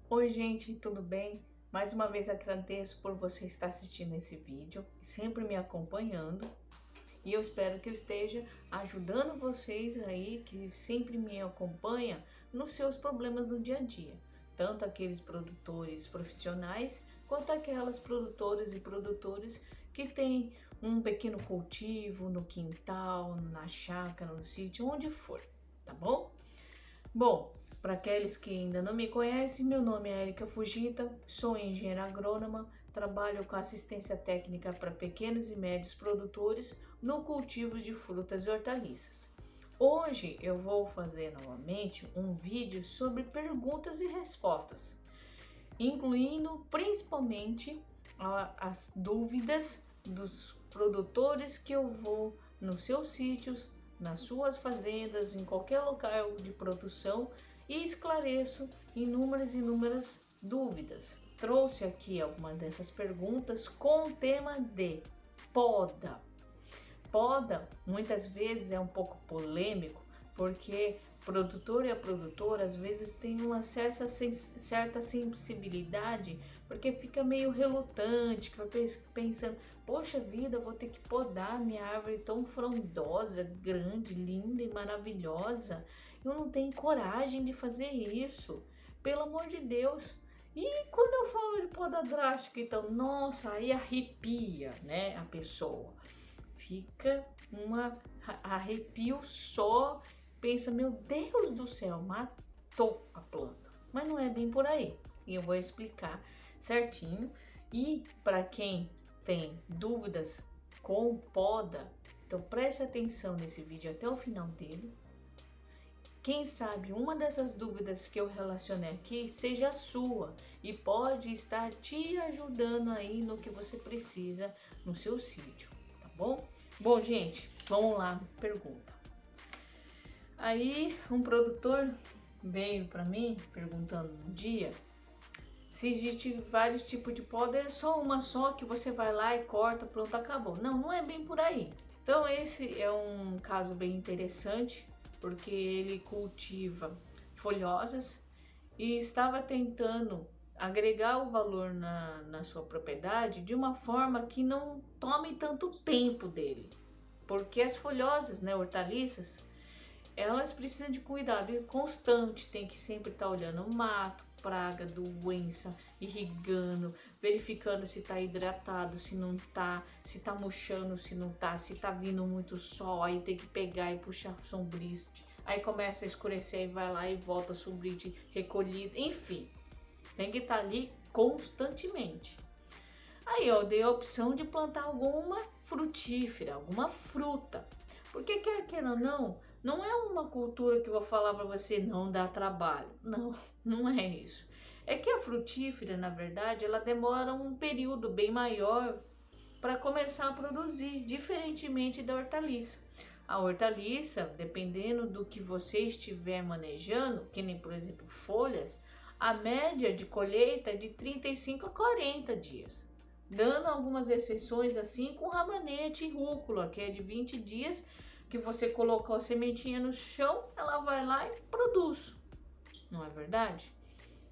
Oi gente, tudo bem? Mais uma vez agradeço por você estar assistindo esse vídeo, sempre me acompanhando, e eu espero que eu esteja ajudando vocês aí que sempre me acompanham nos seus problemas do dia a dia, tanto aqueles produtores profissionais quanto aquelas produtoras e produtores que têm um pequeno cultivo no quintal, na chácara, no sítio, onde for, tá bom? Bom, para aqueles que ainda não me conhecem, meu nome é Erika Fujita, sou engenheira agrônoma, trabalho com assistência técnica para pequenos e médios produtores no cultivo de frutas e hortaliças. Hoje eu vou fazer novamente um vídeo sobre perguntas e respostas, incluindo principalmente as dúvidas dos produtores que eu vou nos seus sítios, nas suas fazendas, em qualquer local de produção e esclareço inúmeras dúvidas. Trouxe aqui algumas dessas perguntas com o tema de poda. Poda muitas vezes é um pouco polêmico porque produtor e a produtora às vezes tem uma certa sensibilidade, porque fica meio relutante, pensando, poxa vida, vou ter que podar minha árvore tão frondosa, grande, linda e maravilhosa. Eu não tenho coragem de fazer isso, pelo amor de Deus. E quando eu falo de poda drástica, então, nossa, aí arrepia, né, a pessoa. Fica um arrepio só, pensa, meu Deus do céu, matou a planta. Mas não é bem por aí. E eu vou explicar certinho. E para quem tem dúvidas com poda, então preste atenção nesse vídeo até o final dele. Quem sabe uma dessas dúvidas que eu relacionei aqui seja a sua e pode estar te ajudando aí no que você precisa no seu sítio, tá bom? Bom, gente, vamos lá, pergunta. Aí um produtor veio para mim perguntando um dia se existe vários tipos de poda, é só uma só que você vai lá e corta, pronto, acabou. Não, não é bem por aí. Então esse é um caso bem interessante, porque ele cultiva folhosas e estava tentando agregar o valor na sua propriedade de uma forma que não tome tanto tempo dele. Porque as folhosas, né, hortaliças, elas precisam de cuidado constante, tem que sempre estar olhando o mato, praga, doença, irrigando, verificando se está hidratado, se não está, se está murchando, se não está, se está vindo muito sol, aí tem que pegar e puxar sombrite, aí começa a escurecer e vai lá e volta sombrite recolhido, enfim, tem que estar ali constantemente. Aí eu dei a opção de plantar alguma frutífera, alguma fruta, porque quer queira ou não, não é uma cultura que eu vou falar para você não dá trabalho. Não, não é isso. É que a frutífera, na verdade, ela demora um período bem maior para começar a produzir, diferentemente da hortaliça. A hortaliça, dependendo do que você estiver manejando, que nem por exemplo folhas, a média de colheita é de 35 a 40 dias. Dando algumas exceções assim com rabanete e rúcula, que é de 20 dias, que você colocou a sementinha no chão, ela vai lá e produz. Não é verdade?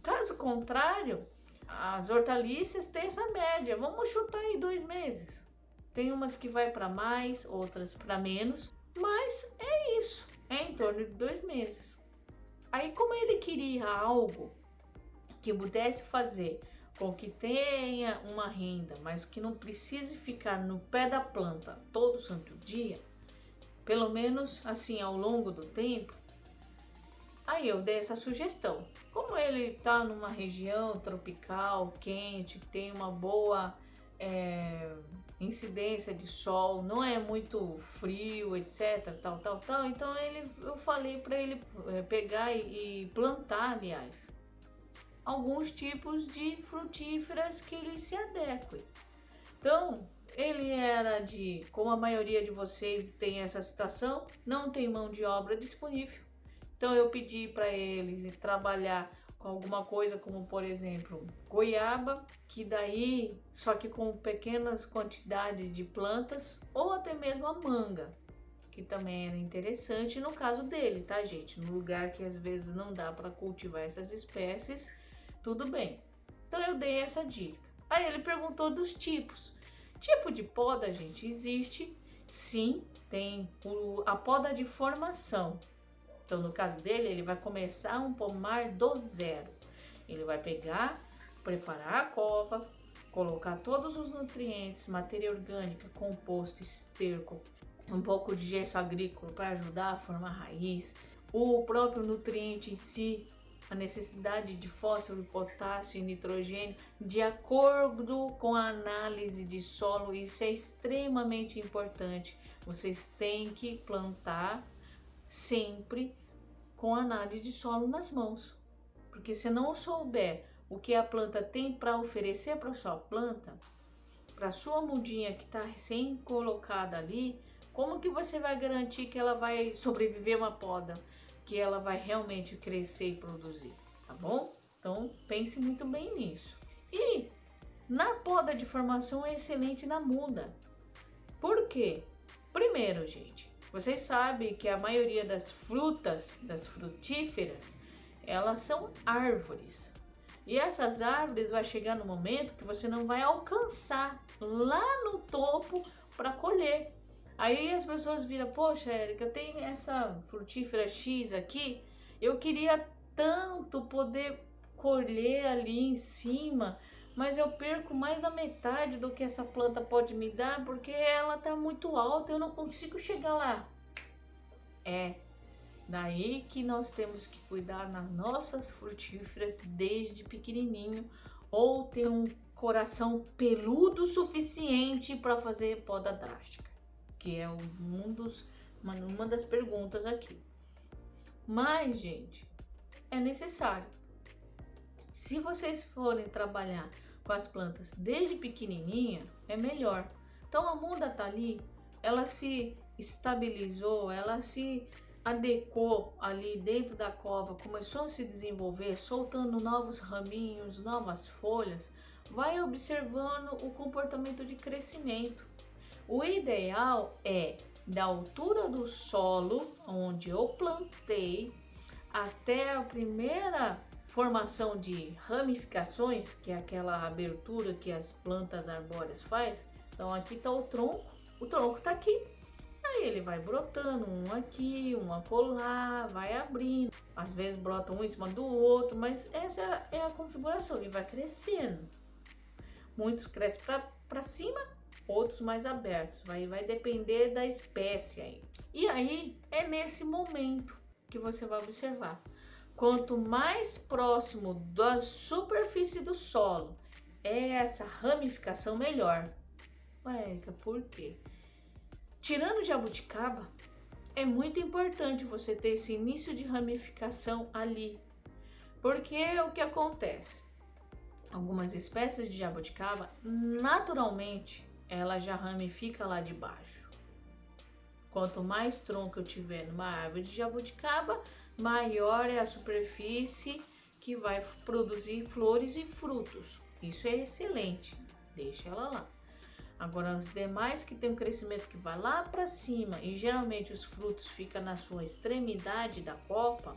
Caso contrário, as hortaliças têm essa média. Vamos chutar aí 2 meses. Tem umas que vai para mais, outras para menos, mas é isso. É em torno de 2 meses. Aí, como ele queria algo que pudesse fazer com que tenha uma renda, mas que não precise ficar no pé da planta todo santo dia, pelo menos assim ao longo do tempo, aí eu dei essa sugestão. Como ele está numa região tropical, quente, tem uma boa incidência de sol, não é muito frio, etc, tal, então eu falei para ele pegar e plantar, aliás, alguns tipos de frutíferas que ele se adequem. Então, ele era de, como a maioria de vocês tem essa situação, não tem mão de obra disponível. Então eu pedi para eles trabalhar com alguma coisa como, por exemplo, goiaba, que daí, só que com pequenas quantidades de plantas, ou até mesmo a manga, que também era interessante no caso dele, tá, gente? No lugar que às vezes não dá para cultivar essas espécies, tudo bem. Então eu dei essa dica. Aí ele perguntou dos tipos. Tipo de poda, gente, existe sim, tem a poda de formação. Então no caso dele, ele vai começar um pomar do zero. Ele vai pegar, preparar a cova, colocar todos os nutrientes, matéria orgânica, composto, esterco, um pouco de gesso agrícola para ajudar a formar raiz, o próprio nutriente em si, a necessidade de fósforo, potássio e nitrogênio, de acordo com a análise de solo. Isso é extremamente importante. Vocês têm que plantar sempre com a análise de solo nas mãos, porque se não souber o que a planta tem para oferecer para sua planta, para sua mudinha que está recém colocada ali, como que você vai garantir que ela vai sobreviver uma poda, que ela vai realmente crescer e produzir, tá bom? Então pense muito bem nisso. E na poda de formação é excelente na muda. Por quê? Primeiro, gente, vocês sabem que a maioria das frutas, das frutíferas, elas são árvores. E essas árvores vai chegar no momento que você não vai alcançar lá no topo para colher. Aí as pessoas viram, poxa, Érica, eu tenho essa frutífera X aqui, eu queria tanto poder colher ali em cima, mas eu perco mais da metade do que essa planta pode me dar porque ela está muito alta, eu não consigo chegar lá. É daí que nós temos que cuidar nas nossas frutíferas desde pequenininho, ou ter um coração peludo suficiente para fazer poda drástica, que é uma das perguntas aqui. Mas, gente, é necessário. Se vocês forem trabalhar com as plantas desde pequenininha, é melhor. Então a muda tá ali, ela se estabilizou, ela se adequou ali dentro da cova, começou a se desenvolver, soltando novos raminhos, novas folhas. Vai observando o comportamento de crescimento. O ideal é da altura do solo onde eu plantei até a primeira formação de ramificações, que é aquela abertura que as plantas arbóreas faz. Então aqui está o tronco está aqui. Aí ele vai brotando, um aqui, um acolá, vai abrindo. Às vezes brota um em cima do outro, mas essa é a configuração, ele vai crescendo. Muitos crescem para cima, outros mais abertos, vai depender da espécie aí. E aí é nesse momento que você vai observar. Quanto mais próximo da superfície do solo é essa ramificação, melhor. Ué, por quê? Tirando jabuticaba, é muito importante você ter esse início de ramificação ali. Porque o que acontece? Algumas espécies de jabuticaba, naturalmente, ela já ramifica lá de baixo. Quanto mais tronco eu tiver numa árvore de jabuticaba, maior é a superfície que vai produzir flores e frutos. Isso é excelente, deixa ela lá. Agora, os demais que tem um crescimento que vai lá para cima e geralmente os frutos ficam na sua extremidade da copa,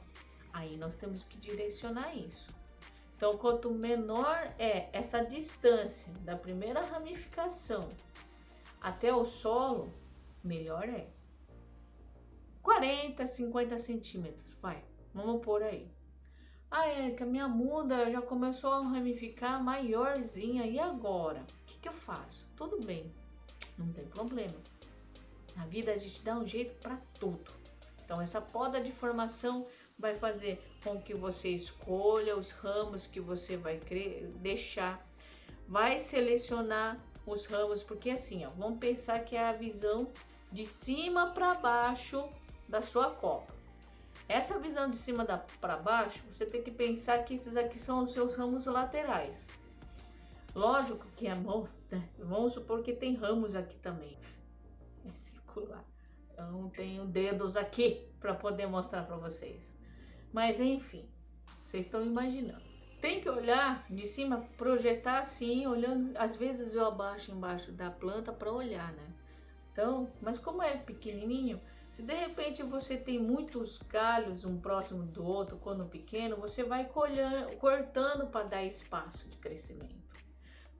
aí nós temos que direcionar isso. Então, quanto menor é essa distância da primeira ramificação até o solo, melhor é. 40, 50 centímetros, vai, vamos por aí. Ah, Érica, minha muda já começou a ramificar maiorzinha, e agora? O que eu faço? Tudo bem, não tem problema. Na vida a gente dá um jeito para tudo. Então essa poda de formação vai fazer com que você escolha os ramos que você vai deixar. Vai selecionar os ramos, porque assim, ó, vamos pensar que é a visão de cima para baixo da sua copa. Essa visão de cima para baixo, você tem que pensar que esses aqui são os seus ramos laterais. Lógico que é bom, né? Vamos supor que tem ramos aqui também. É circular. Eu não tenho dedos aqui para poder mostrar para vocês. Mas enfim, vocês estão imaginando. Tem que olhar de cima, projetar assim, olhando. Às vezes eu abaixo embaixo da planta para olhar, né? Então, mas como é pequenininho, Se de repente você tem muitos galhos um próximo do outro, quando pequeno, você vai cortando para dar espaço de crescimento.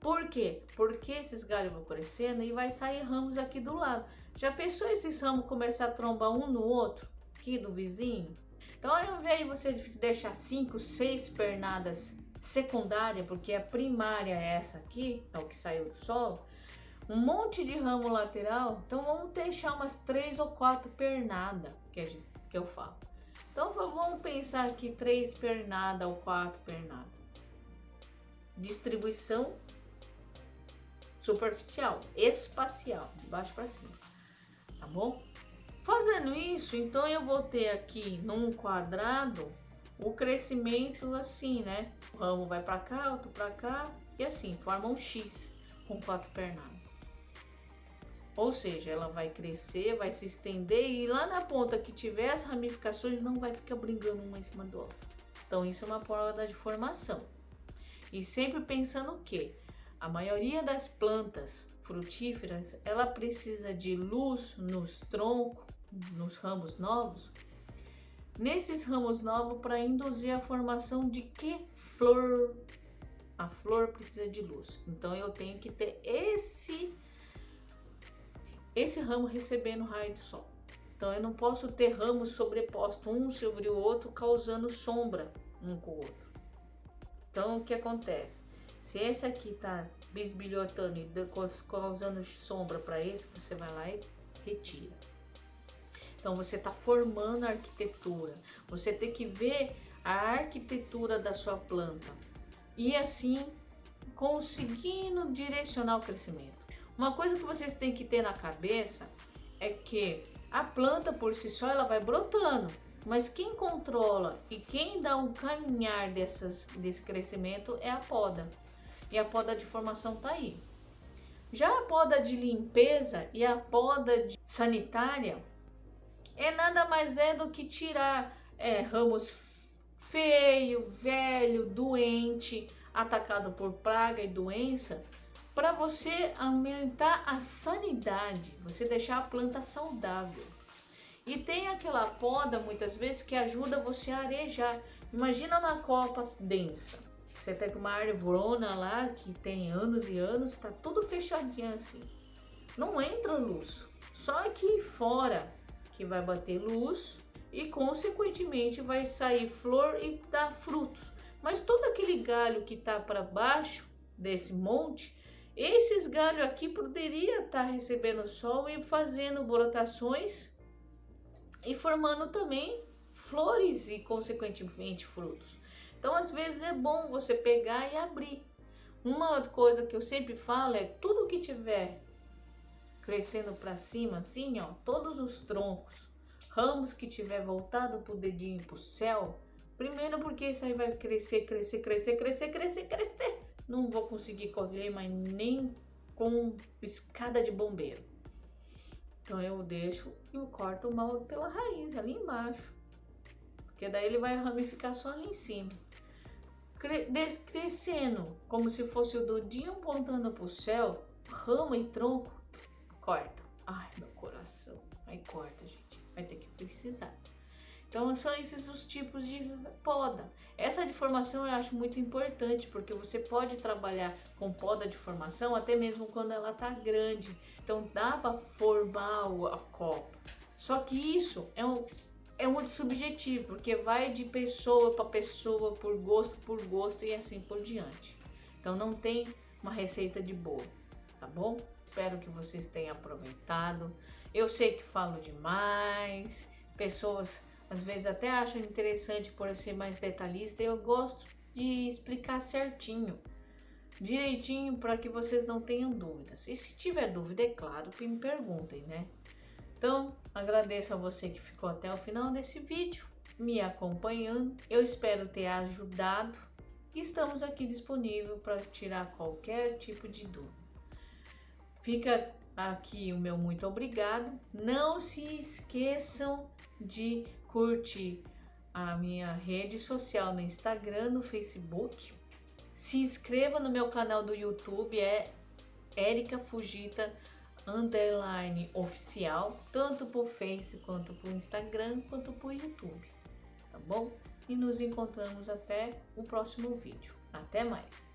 Por quê? Porque esses galhos vão crescendo e vai sair ramos aqui do lado. Já pensou esses ramos começar a trombar um no outro, aqui do vizinho? Então, ao invés de você deixar 5, 6 pernadas secundárias, porque a primária é essa aqui, é o que saiu do solo, um monte de ramo lateral, então vamos deixar umas 3 ou 4 pernadas, que eu falo. Então, vamos pensar aqui 3 pernadas ou 4 pernadas. Distribuição superficial, espacial, de baixo para cima, tá bom? Fazendo isso, então eu vou ter aqui num quadrado o crescimento assim, né? O ramo vai para cá, outro para cá e assim, forma um X com 4 pernadas. Ou seja, ela vai crescer, vai se estender e lá na ponta que tiver as ramificações não vai ficar brigando uma em cima do outro. Então isso é uma prova de formação. E sempre pensando o quê? A maioria das plantas frutíferas, ela precisa de luz nos troncos, nos ramos novos. Nesses ramos novos, para induzir a formação de que flor? A flor precisa de luz. Então eu tenho que ter esse ramo recebendo raio de sol. Então eu não posso ter ramos sobrepostos um sobre o outro, causando sombra um com o outro. Então o que acontece? Se esse aqui tá bisbilhotando e causando sombra para esse, você vai lá e retira. Então você está formando a arquitetura. Você tem que ver a arquitetura da sua planta e assim conseguindo direcionar o crescimento. Uma coisa que vocês têm que ter na cabeça é que a planta por si só ela vai brotando, mas quem controla e quem dá um caminhar desse crescimento é a poda. E a poda de formação tá aí. Já a poda de limpeza e a poda sanitária é nada mais do que tirar ramos feio, velho, doente, atacado por praga e doença, para você aumentar a sanidade, você deixar a planta saudável. E tem aquela poda muitas vezes que ajuda você a arejar. Imagina uma copa densa. Você tem uma arvorona lá que tem anos e anos, tá tudo fechadinho assim. Não entra luz. Só aqui fora que vai bater luz e consequentemente vai sair flor e dar frutos. Mas todo aquele galho que tá para baixo desse monte, esses galhos aqui poderia estar recebendo sol e fazendo brotações e formando também flores e consequentemente frutos. Então, às vezes é bom você pegar e abrir. Uma coisa que eu sempre falo é tudo que tiver crescendo para cima, assim, ó, todos os troncos, ramos que tiver voltado pro dedinho pro céu, primeiro porque isso aí vai crescer. Não vou conseguir colher, mas nem com escada de bombeiro. Então eu deixo e eu corto o mal pela raiz, ali embaixo. Porque daí ele vai ramificar só ali em cima. Crescendo, como se fosse o dedinho apontando pro céu, ramo e tronco, corta. Ai, meu coração. Aí corta, gente. Vai ter que precisar. Então são esses os tipos de poda. Essa de formação eu acho muito importante, porque você pode trabalhar com poda de formação até mesmo quando ela tá grande. Então dá para formar a copa. Só que isso é muito subjetivo, porque vai de pessoa para pessoa, por gosto e assim por diante. Então não tem uma receita de bolo, tá bom? Espero que vocês tenham aproveitado. Eu sei que falo demais, pessoas às vezes até acham interessante por eu ser mais detalhista, eu gosto de explicar certinho, direitinho, para que vocês não tenham dúvidas. E se tiver dúvida, é claro, que me perguntem, né? Então, agradeço a você que ficou até o final desse vídeo, me acompanhando. Eu espero ter ajudado. Estamos aqui disponíveis para tirar qualquer tipo de dúvida. Fica aqui o meu muito obrigado. Não se esqueçam de curtir a minha rede social no Instagram, no Facebook. Se inscreva no meu canal do YouTube, é Érica Fujita oficial, tanto por Face, quanto por Instagram, quanto por YouTube, tá bom? E nos encontramos até o próximo vídeo. Até mais!